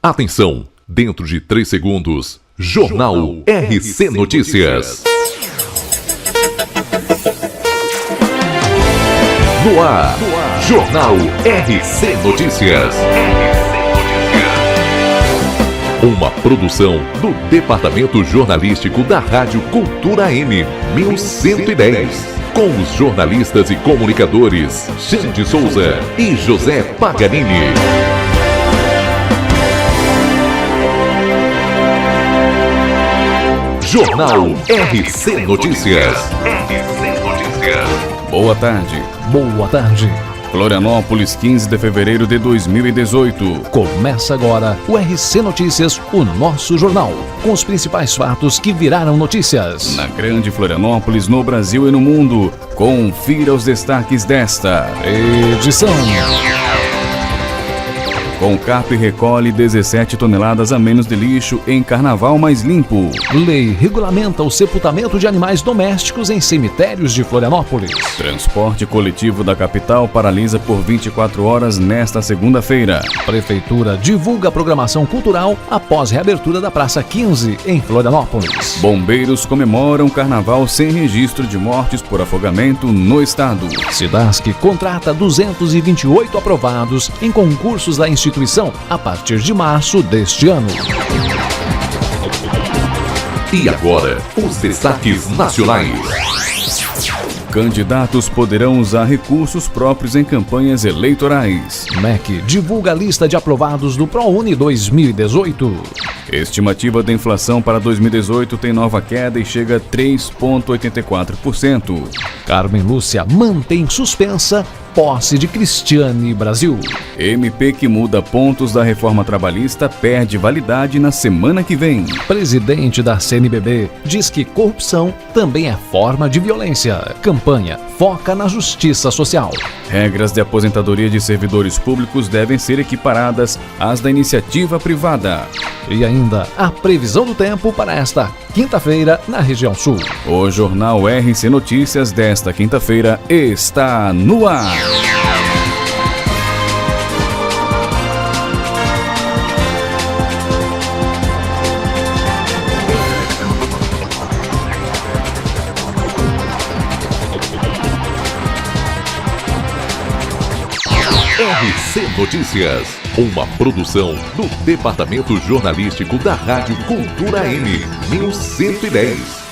Atenção, dentro de 3 segundos, Jornal RC Notícias. No ar, Jornal RC Notícias. Uma produção do Departamento Jornalístico da Rádio Cultura M 1110. Com os jornalistas e comunicadores Xande Souza e José Paganini. Jornal RC Notícias. Boa tarde. Boa tarde. Florianópolis, 15 de fevereiro de 2018. Começa agora o RC Notícias, o nosso jornal, com os principais fatos que viraram notícias. Na grande Florianópolis, no Brasil e no mundo. Confira os destaques desta edição. CONCAP recolhe 17 toneladas a menos de lixo em Carnaval mais limpo. Lei regulamenta o sepultamento de animais domésticos em cemitérios de Florianópolis. Transporte coletivo da capital paralisa por 24 horas nesta segunda-feira. Prefeitura divulga a programação cultural após reabertura da Praça 15 em Florianópolis. Bombeiros comemoram Carnaval sem registro de mortes por afogamento no estado. Cidasc contrata 228 aprovados em concursos da instituição a partir de março deste ano. E agora, os destaques nacionais. Candidatos poderão usar recursos próprios em campanhas eleitorais. MEC divulga a lista de aprovados do ProUni 2018. Estimativa da inflação para 2018 tem nova queda e chega a 3,84%. Carmen Lúcia mantém suspensa posse de Cristiane Brasil. MP que muda pontos da reforma trabalhista perde validade na semana que vem. Presidente da CNBB diz que corrupção também é forma de violência. Campanha foca na justiça social. Regras de aposentadoria de servidores públicos devem ser equiparadas às da iniciativa privada. E ainda a previsão do tempo para esta quinta-feira na região sul. O Jornal RC Notícias desta quinta-feira está no ar. RC Notícias, uma produção do Departamento Jornalístico da Rádio Cultura M 1110.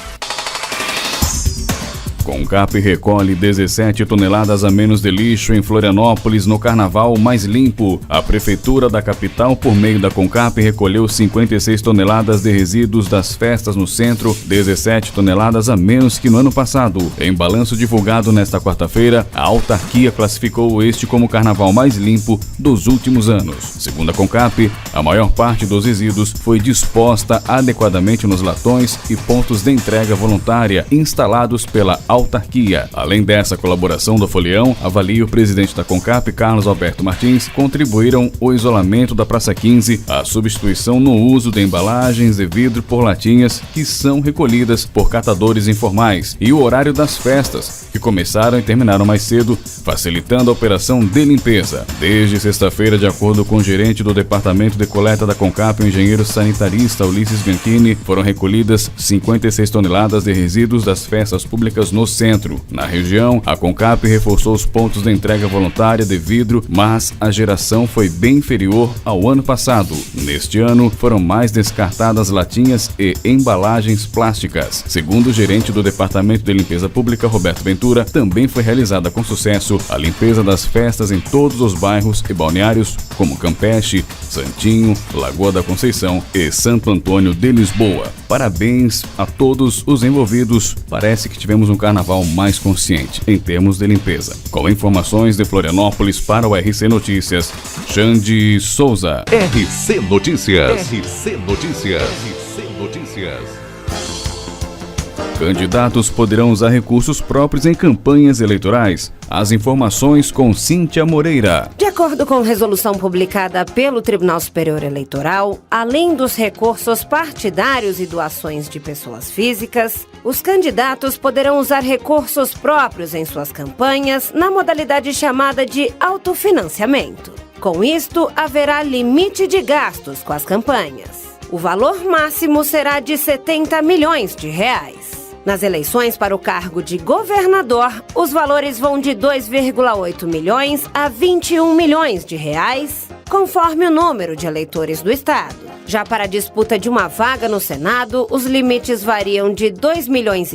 CONCAP recolhe 17 toneladas a menos de lixo em Florianópolis no Carnaval mais limpo. A Prefeitura da capital, por meio da CONCAP, recolheu 56 toneladas de resíduos das festas no centro, 17 toneladas a menos que no ano passado. Em balanço divulgado nesta quarta-feira, a autarquia classificou este como o Carnaval mais limpo dos últimos anos. Segundo a CONCAP, a maior parte dos resíduos foi disposta adequadamente nos latões e pontos de entrega voluntária instalados pela autarquia. Além dessa colaboração do folião, avalia o presidente da CONCAP, Carlos Alberto Martins, contribuíram o isolamento da Praça 15, a substituição no uso de embalagens de vidro por latinhas que são recolhidas por catadores informais e o horário das festas, que começaram e terminaram mais cedo, facilitando a operação de limpeza. Desde sexta-feira, de acordo com o gerente do Departamento de Coleta da CONCAP, o engenheiro sanitarista Ulisses Bianchini, foram recolhidas 56 toneladas de resíduos das festas públicas no centro. Na região, a CONCAP reforçou os pontos de entrega voluntária de vidro, mas a geração foi bem inferior ao ano passado. Neste ano, foram mais descartadas latinhas e embalagens plásticas. Segundo o gerente do Departamento de Limpeza Pública, Roberto Ventura, também foi realizada com sucesso a limpeza das festas em todos os bairros e balneários, como Campeche, Santinho, Lagoa da Conceição e Santo Antônio de Lisboa. Parabéns a todos os envolvidos. Parece que tivemos um carnaval mais consciente em termos de limpeza. Com informações de Florianópolis para o RC Notícias, Xande Souza. RC Notícias. RC Notícias. RC Notícias. Candidatos poderão usar recursos próprios em campanhas eleitorais. As informações com Cíntia Moreira. De acordo com resolução publicada pelo Tribunal Superior Eleitoral, além dos recursos partidários e doações de pessoas físicas, os candidatos poderão usar recursos próprios em suas campanhas na modalidade chamada de autofinanciamento. Com isto, haverá limite de gastos com as campanhas. O valor máximo será de R$70 milhões. Nas eleições para o cargo de governador, os valores vão de 2,8 milhões a 21 milhões de reais, conforme o número de eleitores do estado. Já para a disputa de uma vaga no Senado, os limites variam de 2,5 milhões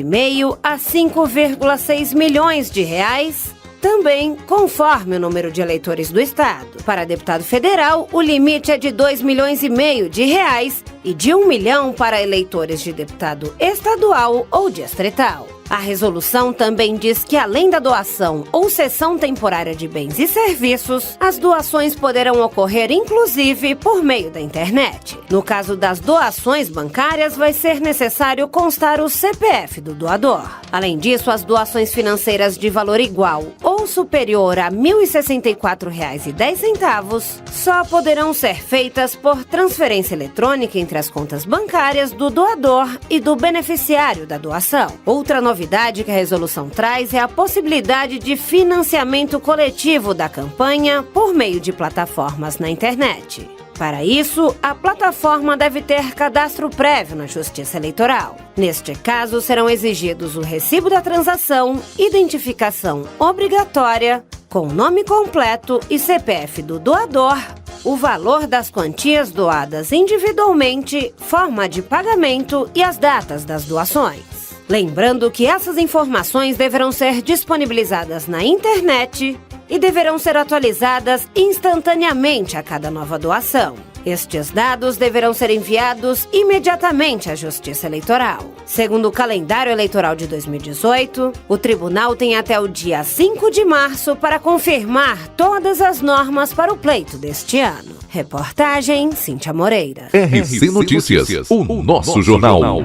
a 5,6 milhões de reais, também conforme o número de eleitores do estado. Para deputado federal, o limite é de 2,5 milhões de reais e de 1 milhão para eleitores de deputado estadual ou distrital. A resolução também diz que, além da doação ou cessão temporária de bens e serviços, as doações poderão ocorrer inclusive por meio da internet. No caso das doações bancárias, vai ser necessário constar o CPF do doador. Além disso, as doações financeiras de valor igual ou superior a R$ 1.064,10 só poderão ser feitas por transferência eletrônica entre as contas bancárias do doador e do beneficiário da doação. Outra novidade que a resolução traz é a possibilidade de financiamento coletivo da campanha por meio de plataformas na internet. Para isso, a plataforma deve ter cadastro prévio na Justiça Eleitoral. Neste caso, serão exigidos o recibo da transação, identificação obrigatória, com nome completo e CPF do doador, o valor das quantias doadas individualmente, forma de pagamento e as datas das doações. Lembrando que essas informações deverão ser disponibilizadas na internet e deverão ser atualizadas instantaneamente a cada nova doação. Estes dados deverão ser enviados imediatamente à Justiça Eleitoral. Segundo o calendário eleitoral de 2018, o tribunal tem até o dia 5 de março para confirmar todas as normas para o pleito deste ano. Reportagem Cíntia Moreira. RC Notícias, o nosso jornal.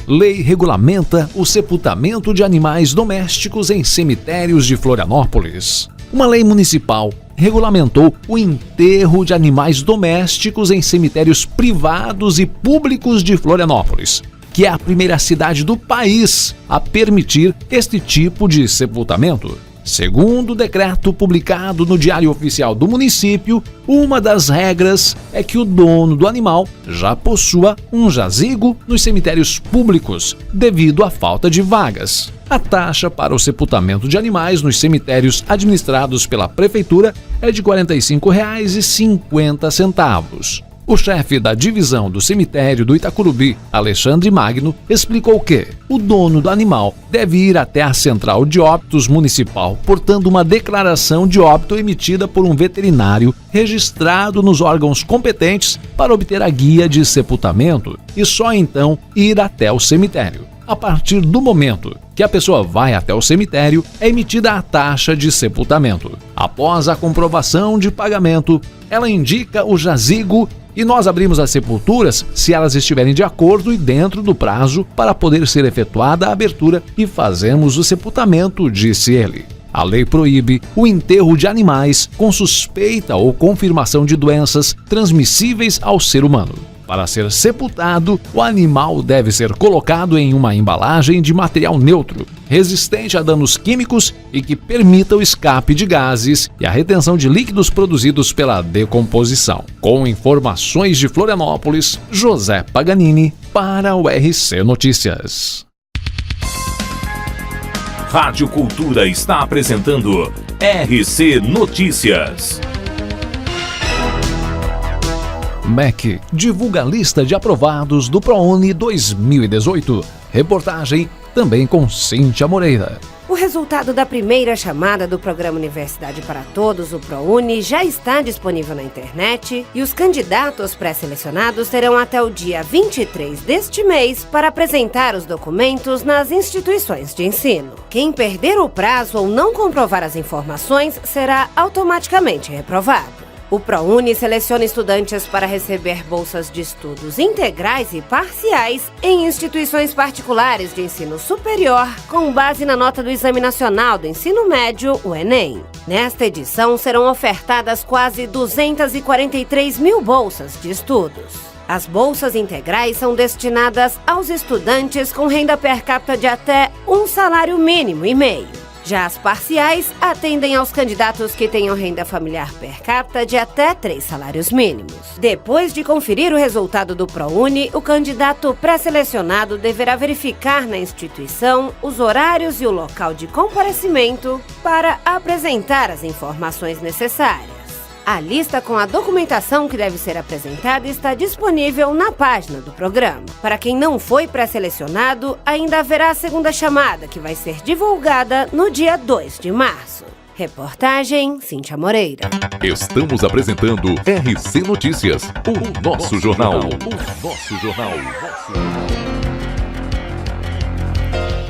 Lei regulamenta o sepultamento de animais domésticos em cemitérios de Florianópolis. Uma lei municipal regulamentou o enterro de animais domésticos em cemitérios privados e públicos de Florianópolis, que é a primeira cidade do país a permitir este tipo de sepultamento. Segundo o decreto publicado no Diário Oficial do município, uma das regras é que o dono do animal já possua um jazigo nos cemitérios públicos, devido à falta de vagas. A taxa para o sepultamento de animais nos cemitérios administrados pela Prefeitura é de R$ 45,50. O chefe da divisão do cemitério do Itacurubi, Alexandre Magno, explicou que o dono do animal deve ir até a central de óbitos municipal, portando uma declaração de óbito emitida por um veterinário registrado nos órgãos competentes para obter a guia de sepultamento e só então ir até o cemitério. A partir do momento que a pessoa vai até o cemitério, é emitida a taxa de sepultamento. Após a comprovação de pagamento, ela indica o jazigo e nós abrimos as sepulturas se elas estiverem de acordo e dentro do prazo para poder ser efetuada a abertura e fazemos o sepultamento, disse ele. A lei proíbe o enterro de animais com suspeita ou confirmação de doenças transmissíveis ao ser humano. Para ser sepultado, o animal deve ser colocado em uma embalagem de material neutro, resistente a danos químicos e que permita o escape de gases e a retenção de líquidos produzidos pela decomposição. Com informações de Florianópolis, José Paganini para o RC Notícias. Rádio Cultura está apresentando RC Notícias. MEC divulga a lista de aprovados do ProUni 2018. Reportagem também com Cíntia Moreira. O resultado da primeira chamada do Programa Universidade para Todos, o ProUni, já está disponível na internet e os candidatos pré-selecionados terão até o dia 23 deste mês para apresentar os documentos nas instituições de ensino. Quem perder o prazo ou não comprovar as informações será automaticamente reprovado. O ProUni seleciona estudantes para receber bolsas de estudos integrais e parciais em instituições particulares de ensino superior, com base na nota do Exame Nacional do Ensino Médio, o Enem. Nesta edição, serão ofertadas quase 243 mil bolsas de estudos. As bolsas integrais são destinadas aos estudantes com renda per capita de até um salário mínimo e meio. Já as parciais atendem aos candidatos que tenham renda familiar per capita de até 3 salários mínimos. Depois de conferir o resultado do ProUni, o candidato pré-selecionado deverá verificar na instituição os horários e o local de comparecimento para apresentar as informações necessárias. A lista com a documentação que deve ser apresentada está disponível na página do programa. Para quem não foi pré-selecionado, ainda haverá a segunda chamada, que vai ser divulgada no dia 2 de março. Reportagem Cíntia Moreira. Estamos apresentando RC Notícias, o nosso jornal. O nosso jornal.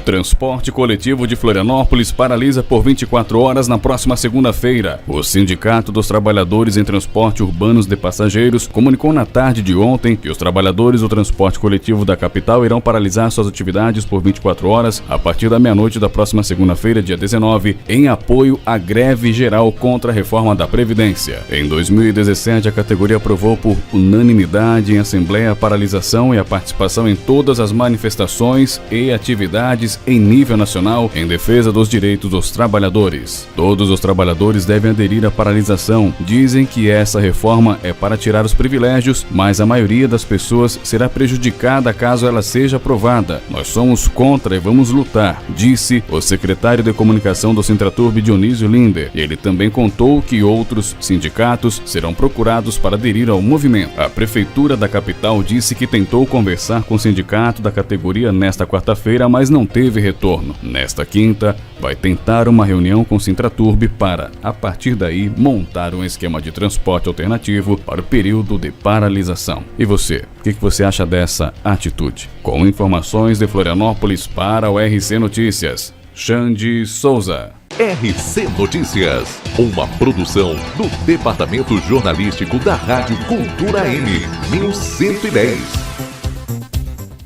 Transporte coletivo de Florianópolis paralisa por 24 horas na próxima segunda-feira. O Sindicato dos Trabalhadores em Transporte Urbanos de Passageiros comunicou na tarde de ontem que os trabalhadores do transporte coletivo da capital irão paralisar suas atividades por 24 horas a partir da meia-noite da próxima segunda-feira, dia 19, em apoio à greve geral contra a reforma da Previdência. Em 2017, a categoria aprovou por unanimidade em assembleia a paralisação e a participação em todas as manifestações e atividades em nível nacional em defesa dos direitos dos trabalhadores. Todos os trabalhadores devem aderir à paralisação. Dizem que essa reforma é para tirar os privilégios, mas a maioria das pessoas será prejudicada caso ela seja aprovada. Nós somos contra e vamos lutar, disse o secretário de comunicação do Sintraturb, Dionísio Linder. Ele também contou que outros sindicatos serão procurados para aderir ao movimento. A prefeitura da capital disse que tentou conversar com o sindicato da categoria nesta quarta-feira, mas não teve retorno. Nesta quinta, vai tentar uma reunião com o Sintraturb para, a partir daí, montar um esquema de transporte alternativo para o período de paralisação. E você, o que você acha dessa atitude? Com informações de Florianópolis para o RC Notícias, Xande Souza. RC Notícias, uma produção do Departamento Jornalístico da Rádio Cultura M, 1110.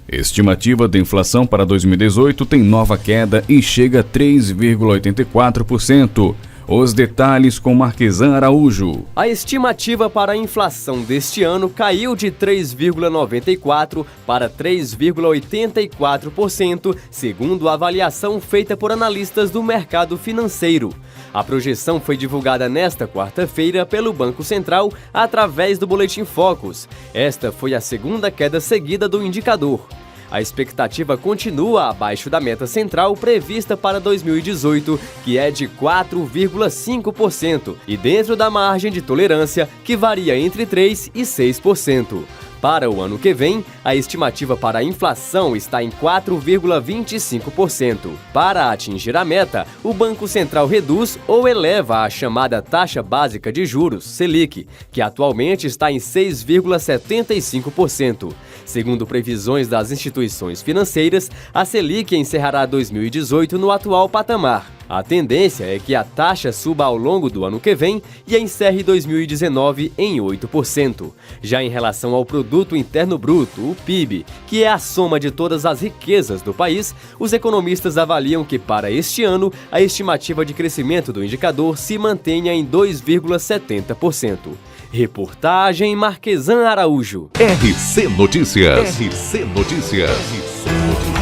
Estimativa de inflação para 2018 tem nova queda e chega a 3,84%. Os detalhes com Marquesan Araújo. A estimativa para a inflação deste ano caiu de 3,94% para 3,84%, segundo a avaliação feita por analistas do mercado financeiro. A projeção foi divulgada nesta quarta-feira pelo Banco Central através do Boletim Focus. Esta foi a segunda queda seguida do indicador. A expectativa continua abaixo da meta central prevista para 2018, que é de 4,5%, e dentro da margem de tolerância, que varia entre 3% e 6%. Para o ano que vem, a estimativa para a inflação está em 4,25%. Para atingir a meta, o Banco Central reduz ou eleva a chamada taxa básica de juros, Selic, que atualmente está em 6,75%. Segundo previsões das instituições financeiras, a Selic encerrará 2018 no atual patamar. A tendência é que a taxa suba ao longo do ano que vem e encerre 2019 em 8%. Já em relação ao Produto Interno Bruto, o PIB, que é a soma de todas as riquezas do país, os economistas avaliam que para este ano a estimativa de crescimento do indicador se mantenha em 2,70%. Reportagem Marquesan Araújo. RC Notícias. RC Notícias. RC Notícias.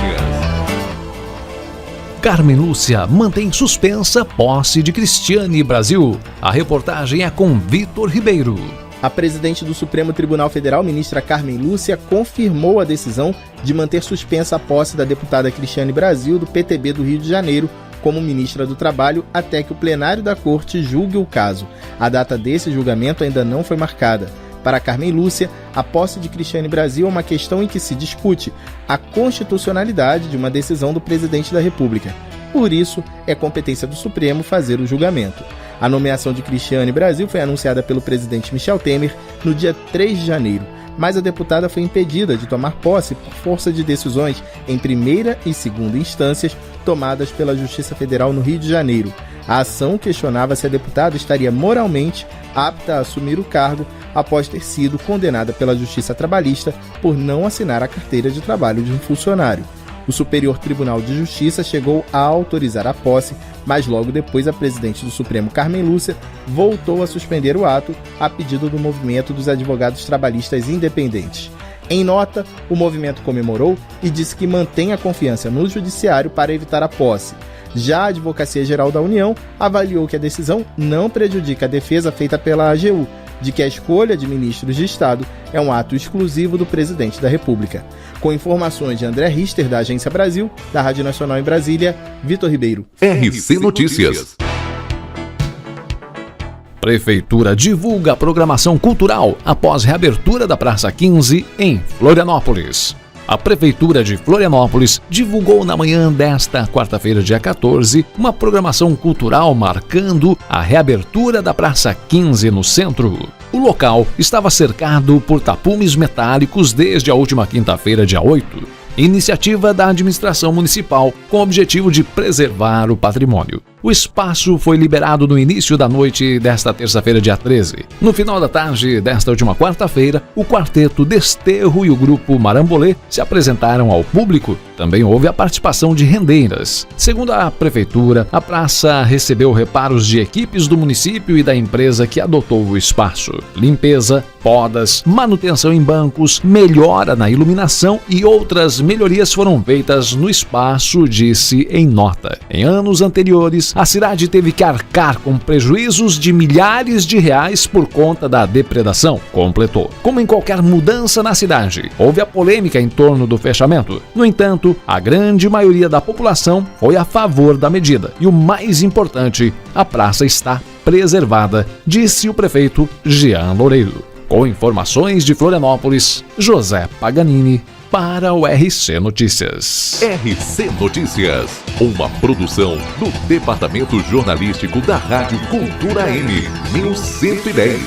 Carmen Lúcia mantém suspensa posse de Cristiane Brasil. A reportagem é com Vitor Ribeiro. A presidente do Supremo Tribunal Federal, ministra Carmen Lúcia, confirmou a decisão de manter suspensa a posse da deputada Cristiane Brasil, do PTB do Rio de Janeiro, como ministra do Trabalho, até que o plenário da Corte julgue o caso. A data desse julgamento ainda não foi marcada. Para Carmen Lúcia, a posse de Cristiane Brasil é uma questão em que se discute a constitucionalidade de uma decisão do presidente da República. Por isso, é competência do Supremo fazer o julgamento. A nomeação de Cristiane Brasil foi anunciada pelo presidente Michel Temer no dia 3 de janeiro. mas a deputada foi impedida de tomar posse por força de decisões em primeira e segunda instâncias tomadas pela Justiça Federal no Rio de Janeiro. A ação questionava se a deputada estaria moralmente apta a assumir o cargo após ter sido condenada pela Justiça Trabalhista por não assinar a carteira de trabalho de um funcionário. O Superior Tribunal de Justiça chegou a autorizar a posse, mas logo depois a presidente do Supremo, Carmen Lúcia, voltou a suspender o ato a pedido do Movimento dos Advogados Trabalhistas Independentes. Em nota, o movimento comemorou e disse que mantém a confiança no judiciário para evitar a posse. Já a Advocacia Geral da União avaliou que a decisão não prejudica a defesa feita pela AGU, de que a escolha de ministros de Estado é um ato exclusivo do presidente da República. Com informações de André Richter, da Agência Brasil, da Rádio Nacional em Brasília, Vitor Ribeiro. RC Notícias. Prefeitura divulga a programação cultural após reabertura da Praça 15 em Florianópolis. A Prefeitura de Florianópolis divulgou na manhã desta quarta-feira, dia 14, uma programação cultural marcando a reabertura da Praça 15 no centro. O local estava cercado por tapumes metálicos desde a última quinta-feira, dia 8. Iniciativa da administração municipal com o objetivo de preservar o patrimônio. O espaço foi liberado no início da noite desta terça-feira, dia 13. No final da tarde desta última quarta-feira, o quarteto Desterro e o grupo Marambolê se apresentaram ao público. Também houve a participação de rendeiras. Segundo a prefeitura, a praça recebeu reparos de equipes do município e da empresa que adotou o espaço. Limpeza, podas, manutenção em bancos, melhora na iluminação e outras melhorias foram feitas no espaço, disse em nota. Em anos anteriores, a cidade teve que arcar com prejuízos de milhares de reais por conta da depredação, completou. Como em qualquer mudança na cidade, houve a polêmica em torno do fechamento. No entanto, a grande maioria da população foi a favor da medida. E o mais importante, a praça está preservada, disse o prefeito Jean Loureiro. Com informações de Florianópolis, José Paganini, para o RC Notícias. RC Notícias, uma produção do Departamento Jornalístico da Rádio Cultura M, 1110.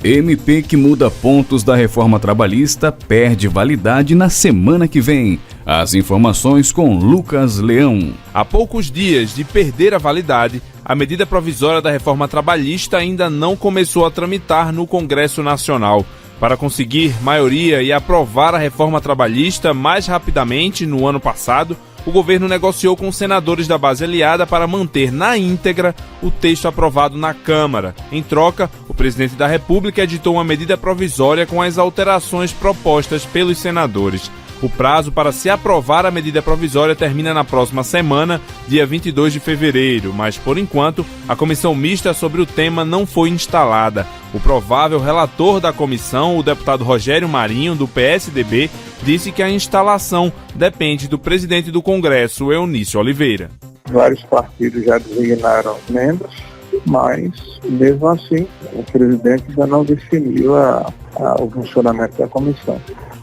MP que muda pontos da reforma trabalhista perde validade na semana que vem. As informações com Lucas Leão. Há poucos dias de perder a validade, a medida provisória da reforma trabalhista ainda não começou a tramitar no Congresso Nacional. Para conseguir maioria e aprovar a reforma trabalhista mais rapidamente no ano passado, o governo negociou com senadores da base aliada para manter na íntegra o texto aprovado na Câmara. Em troca, o presidente da República editou uma medida provisória com as alterações propostas pelos senadores. O prazo para se aprovar a medida provisória termina na próxima semana, dia 22 de fevereiro, mas, por enquanto, a comissão mista sobre o tema não foi instalada. O provável relator da comissão, o deputado Rogério Marinho, do PSDB, disse que a instalação depende do presidente do Congresso, Eunício Oliveira. Vários partidos já designaram membros, mas, mesmo assim, o presidente ainda não definiu o funcionamento da comissão.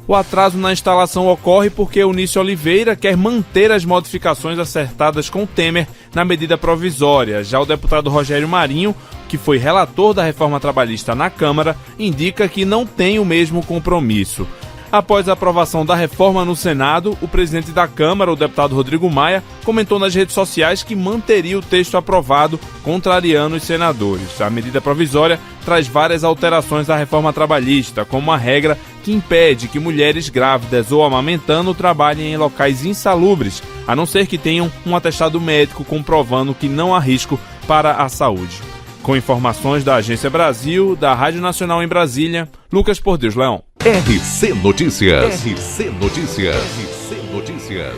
O atraso na instalação ocorre porque Eunício Oliveira quer manter as modificações acertadas com Temer na medida provisória. Já o deputado Rogério Marinho, que foi relator da reforma trabalhista na Câmara, indica que não tem o mesmo compromisso. Após a aprovação da reforma no Senado, o presidente da Câmara, o deputado Rodrigo Maia, comentou nas redes sociais que manteria o texto aprovado, contrariando os senadores. A medida provisória traz várias alterações à reforma trabalhista, como a regra que impede que mulheres grávidas ou amamentando trabalhem em locais insalubres, a não ser que tenham um atestado médico comprovando que não há risco para a saúde. Com informações da Agência Brasil, da Rádio Nacional em Brasília, Lucas Por Deus Leão. RC Notícias. RC Notícias. RC Notícias.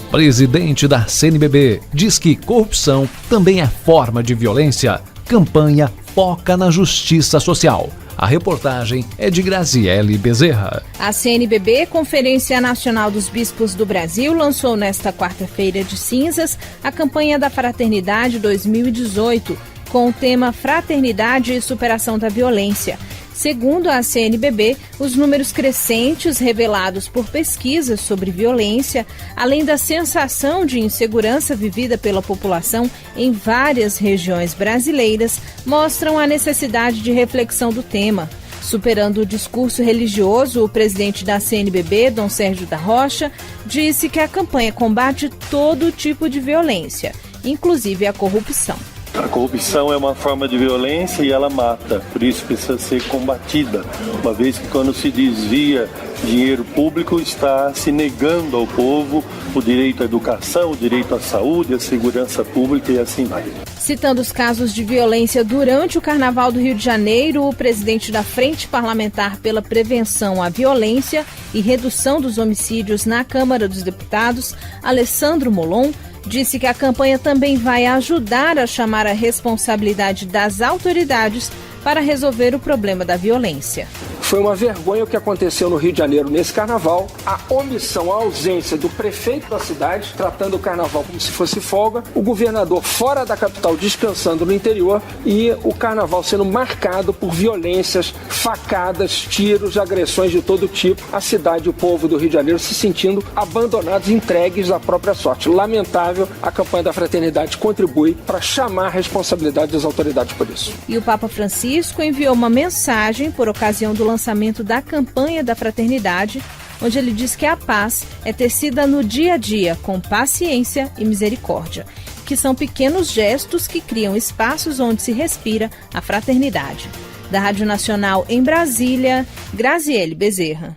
Presidente da CNBB diz que corrupção também é forma de violência. Campanha foca na justiça social. A reportagem é de Graziele Bezerra. A CNBB, Conferência Nacional dos Bispos do Brasil, lançou nesta quarta-feira de cinzas a campanha da Fraternidade 2018, com o tema Fraternidade e Superação da Violência. Segundo a CNBB, os números crescentes revelados por pesquisas sobre violência, além da sensação de insegurança vivida pela população em várias regiões brasileiras, mostram a necessidade de reflexão do tema. Superando o discurso religioso, o presidente da CNBB, Dom Sérgio da Rocha, disse que a campanha combate todo tipo de violência, inclusive a corrupção. A corrupção é uma forma de violência e ela mata, por isso precisa ser combatida, uma vez que quando se desvia dinheiro público está se negando ao povo o direito à educação, o direito à saúde, à segurança pública e assim vai. Citando os casos de violência durante o Carnaval do Rio de Janeiro, o presidente da Frente Parlamentar pela Prevenção à Violência e Redução dos Homicídios na Câmara dos Deputados, Alessandro Molon, disse que a campanha também vai ajudar a chamar a responsabilidade das autoridades para resolver o problema da violência. Foi uma vergonha o que aconteceu no Rio de Janeiro nesse carnaval, a omissão, a ausência do prefeito da cidade, tratando o carnaval como se fosse folga, o governador fora da capital descansando no interior e o carnaval sendo marcado por violências, facadas, tiros, agressões de todo tipo, a cidade e o povo do Rio de Janeiro se sentindo abandonados, entregues à própria sorte. Lamentável, a campanha da Fraternidade contribui para chamar a responsabilidade das autoridades por isso. E o Papa Francisco enviou uma mensagem por ocasião do lançamento da campanha da Fraternidade, onde ele diz que a paz é tecida no dia a dia, com paciência e misericórdia, que são pequenos gestos que criam espaços onde se respira a fraternidade. Da Rádio Nacional em Brasília, Graziele Bezerra.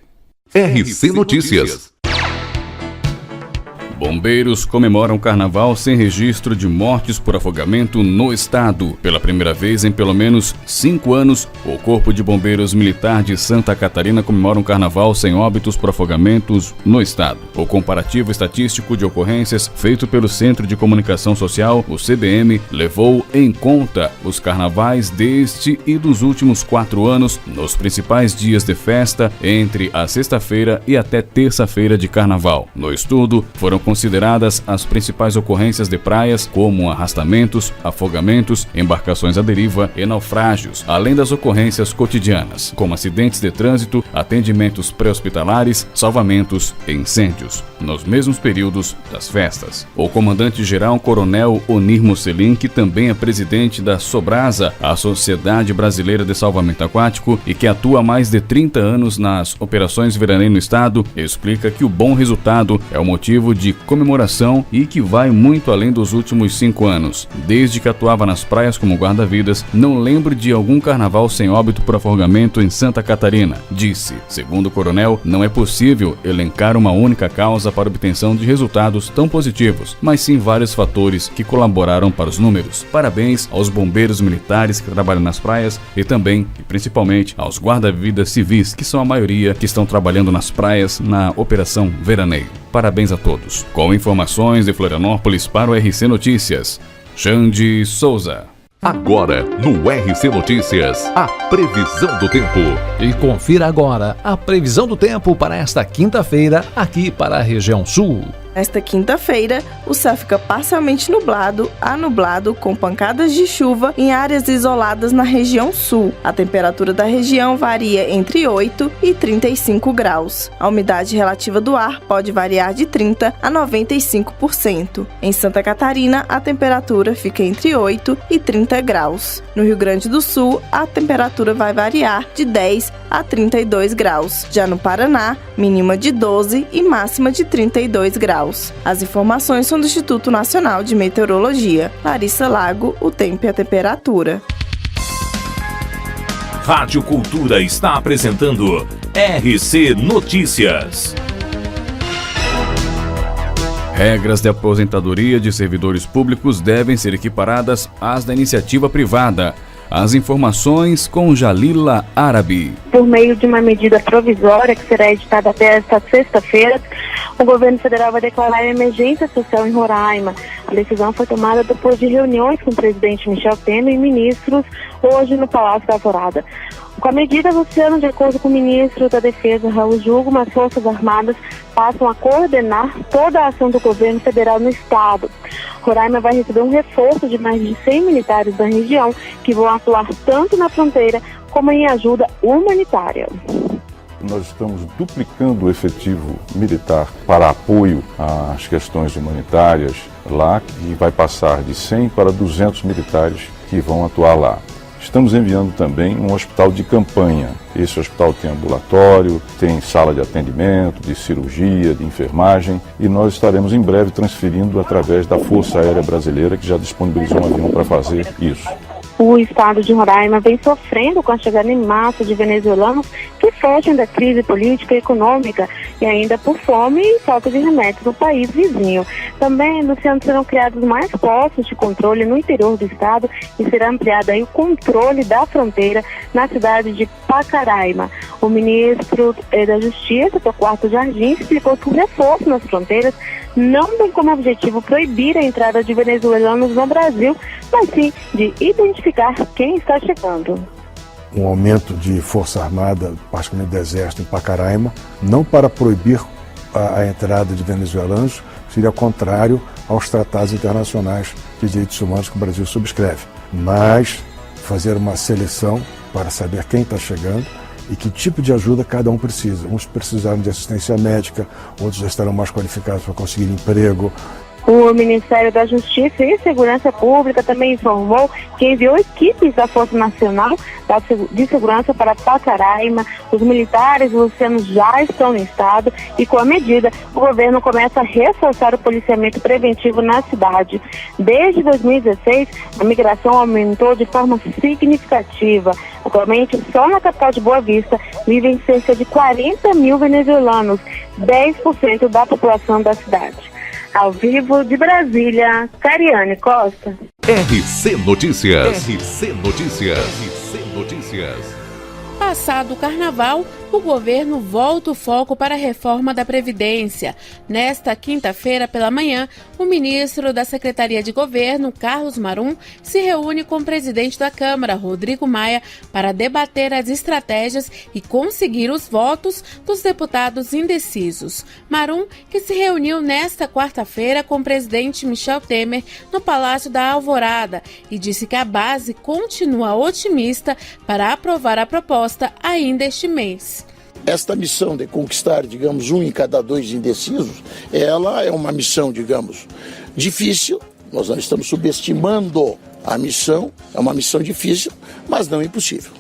RC Notícias. Bombeiros comemoram Carnaval sem registro de mortes por afogamento no estado. Pela primeira vez em pelo menos 5 anos, o Corpo de Bombeiros Militar de Santa Catarina comemora um Carnaval sem óbitos por afogamentos no estado. O comparativo estatístico de ocorrências feito pelo Centro de Comunicação Social, o CBM, levou em conta os carnavais deste e dos últimos 4 anos nos principais dias de festa entre a sexta-feira e até terça-feira de Carnaval. No estudo, foram consideradas as principais ocorrências de praias, como arrastamentos, afogamentos, embarcações à deriva e naufrágios, além das ocorrências cotidianas, como acidentes de trânsito, atendimentos pré-hospitalares, salvamentos e incêndios, nos mesmos períodos das festas. O comandante-geral Coronel Onir Mocelin, que também é presidente da Sobrasa, a Sociedade Brasileira de Salvamento Aquático, e que atua há mais de 30 anos nas operações veraneio no estado, explica que o bom resultado é o motivo de comemoração e que vai muito além dos últimos 5 anos. Desde que atuava nas praias como guarda-vidas, não lembro de algum carnaval sem óbito por afogamento em Santa Catarina. Disse, segundo o coronel, não é possível elencar uma única causa para a obtenção de resultados tão positivos, mas sim vários fatores que colaboraram para os números. Parabéns aos bombeiros militares que trabalham nas praias e também, e principalmente, aos guarda-vidas civis, que são a maioria que estão trabalhando nas praias na Operação Veraneio. Parabéns a todos. Com informações de Florianópolis para o RC Notícias, Xande Souza. Agora, no RC Notícias, a previsão do tempo. E confira agora a previsão do tempo para esta quinta-feira aqui para a região sul. Nesta quinta-feira, o céu fica parcialmente nublado a nublado com pancadas de chuva em áreas isoladas na região sul. A temperatura da região varia entre 8 e 35 graus. A umidade relativa do ar pode variar de 30% a 95%. Em Santa Catarina, a temperatura fica entre 8 e 30 graus. No Rio Grande do Sul, a temperatura vai variar de 10 a 32 graus. Já no Paraná, mínima de 12 e máxima de 32 graus. As informações são do Instituto Nacional de Meteorologia. Larissa Lago, o tempo e a temperatura. Rádio Cultura está apresentando RC Notícias. Regras de aposentadoria de servidores públicos devem ser equiparadas às da iniciativa privada. As informações com Jalila Árabe. Por meio de uma medida provisória que será editada até esta sexta-feira, o governo federal vai declarar emergência social em Roraima. A decisão foi tomada depois de reuniões com o presidente Michel Temer e ministros hoje no Palácio da Alvorada. Com a medida, Luciano, de acordo com o ministro da Defesa, Raul Jugo, as Forças Armadas passam a coordenar toda a ação do governo federal no estado. Roraima vai receber um reforço de mais de 100 militares da região que vão atuar tanto na fronteira como em ajuda humanitária. Nós estamos duplicando o efetivo militar para apoio às questões humanitárias lá, que vai passar de 100 para 200 militares que vão atuar lá. Estamos enviando também um hospital de campanha. Esse hospital tem ambulatório, tem sala de atendimento, de cirurgia, de enfermagem, e nós estaremos em breve transferindo através da Força Aérea Brasileira, que já disponibilizou um avião para fazer isso. O estado de Roraima vem sofrendo com a chegada em massa de venezuelanos que fogem da crise política e econômica e ainda por fome e falta de remédios no país vizinho. Também, Luciano, serão criados mais postos de controle no interior do estado e será ampliado aí o controle da fronteira na cidade de Pacaraima. O ministro da Justiça, Torquato Jardim, explicou que o reforço nas fronteiras não tem como objetivo proibir a entrada de venezuelanos no Brasil, mas sim de identificar quem está chegando. Um aumento de força armada, particularmente do exército em Pacaraima, não para proibir a entrada de venezuelanos, seria contrário aos tratados internacionais de direitos humanos que o Brasil subscreve, mas fazer uma seleção para saber quem está chegando e que tipo de ajuda cada um precisa. Uns precisaram de assistência médica, outros já estarão mais qualificados para conseguir emprego. O Ministério da Justiça e Segurança Pública também informou que enviou equipes da Força Nacional de Segurança para Pacaraima. Os militares, Luciano, já estão no estado e, com a medida, o governo começa a reforçar o policiamento preventivo na cidade. Desde 2016, a migração aumentou de forma significativa. Atualmente, só na capital de Boa Vista, vivem cerca de 40 mil venezuelanos, 10% da população da cidade. Ao vivo de Brasília, Cariane Costa. RC Notícias. RC Notícias. RC Notícias. Passado o carnaval, o governo volta o foco para a reforma da Previdência. Nesta quinta-feira pela manhã, o ministro da Secretaria de Governo, Carlos Marum, se reúne com o presidente da Câmara, Rodrigo Maia, para debater as estratégias e conseguir os votos dos deputados indecisos. Marum, que se reuniu nesta quarta-feira com o presidente Michel Temer no Palácio da Alvorada e disse que a base continua otimista para aprovar a proposta ainda este mês. Esta missão de conquistar, digamos, 1 em cada 2 indecisos, ela é uma missão, digamos, difícil. Nós não estamos subestimando a missão, é uma missão difícil, mas não impossível.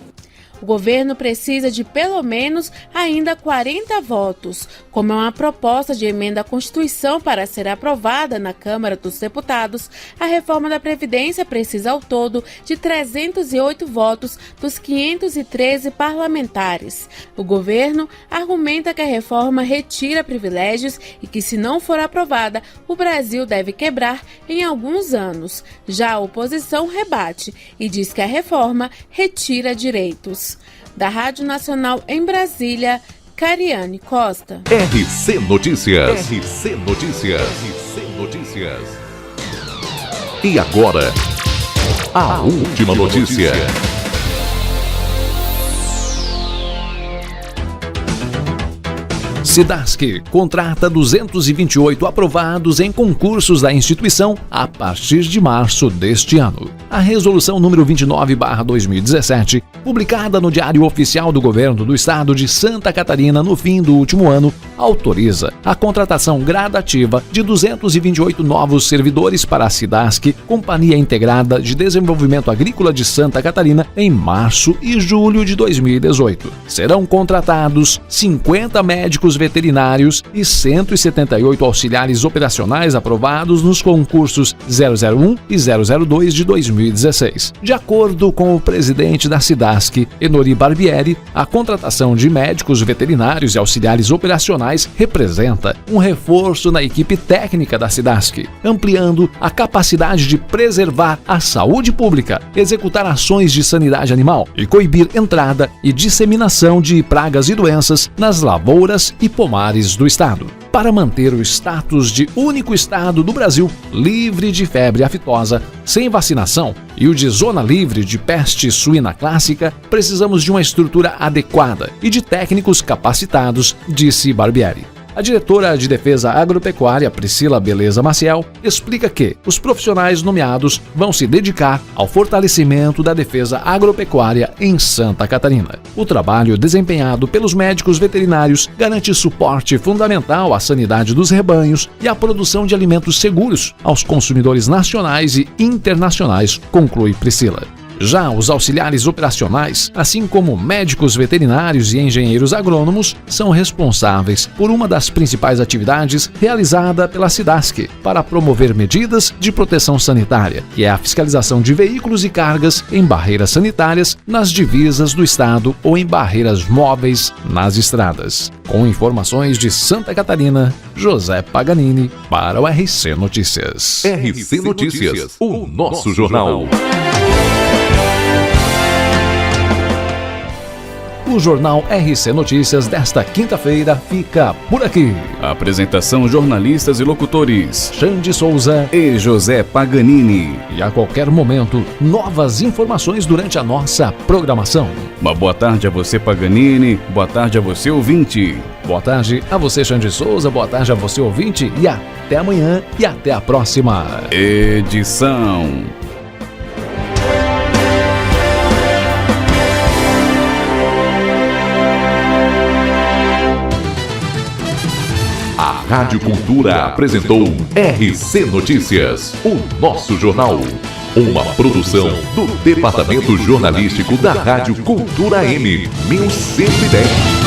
O governo precisa de pelo menos ainda 40 votos. Como é uma proposta de emenda à Constituição para ser aprovada na Câmara dos Deputados, a reforma da Previdência precisa ao todo de 308 votos dos 513 parlamentares. O governo argumenta que a reforma retira privilégios e que, se não for aprovada, o Brasil deve quebrar em alguns anos. Já a oposição rebate e diz que a reforma retira direitos. Da Rádio Nacional em Brasília, Cariane Costa. RC Notícias. RC Notícias. RC Notícias. E agora, a última notícia. Cidasc contrata 228 aprovados em concursos da instituição a partir de março deste ano. A resolução número 29/2017, publicada no Diário Oficial do Governo do Estado de Santa Catarina no fim do último ano, autoriza a contratação gradativa de 228 novos servidores para a Cidasc, Companhia Integrada de Desenvolvimento Agrícola de Santa Catarina, em março e julho de 2018. Serão contratados 50 médicos veterinários e 178 auxiliares operacionais aprovados nos concursos 001 e 002 de 2016. De acordo com o presidente da Cidasc, Enori Barbieri, a contratação de médicos veterinários e auxiliares operacionais representa um reforço na equipe técnica da Cidasc, ampliando a capacidade de preservar a saúde pública, executar ações de sanidade animal e coibir entrada e disseminação de pragas e doenças nas lavouras e pomares do estado. Para manter o status de único estado do Brasil livre de febre aftosa, sem vacinação, e o de zona livre de peste suína clássica, precisamos de uma estrutura adequada e de técnicos capacitados, disse Barbieri. A diretora de Defesa Agropecuária, Priscila Beleza Maciel, explica que os profissionais nomeados vão se dedicar ao fortalecimento da defesa agropecuária em Santa Catarina. O trabalho desempenhado pelos médicos veterinários garante suporte fundamental à sanidade dos rebanhos e à produção de alimentos seguros aos consumidores nacionais e internacionais, conclui Priscila. Já os auxiliares operacionais, assim como médicos veterinários e engenheiros agrônomos, são responsáveis por uma das principais atividades realizada pela SIDASC para promover medidas de proteção sanitária, que é a fiscalização de veículos e cargas em barreiras sanitárias nas divisas do estado ou em barreiras móveis nas estradas. Com informações de Santa Catarina, José Paganini para o RC Notícias. RC Notícias, o nosso jornal. O Jornal RC Notícias desta quinta-feira fica por aqui. Apresentação: jornalistas e locutores Xande Souza e José Paganini. E a qualquer momento, novas informações durante a nossa programação. Uma boa tarde a você, Paganini. Boa tarde a você, ouvinte. Boa tarde a você, Xande Souza. Boa tarde a você, ouvinte. E até amanhã e até a próxima edição. A Rádio Cultura apresentou RC Notícias, o nosso jornal. Uma produção do Departamento Jornalístico da Rádio Cultura M 1110.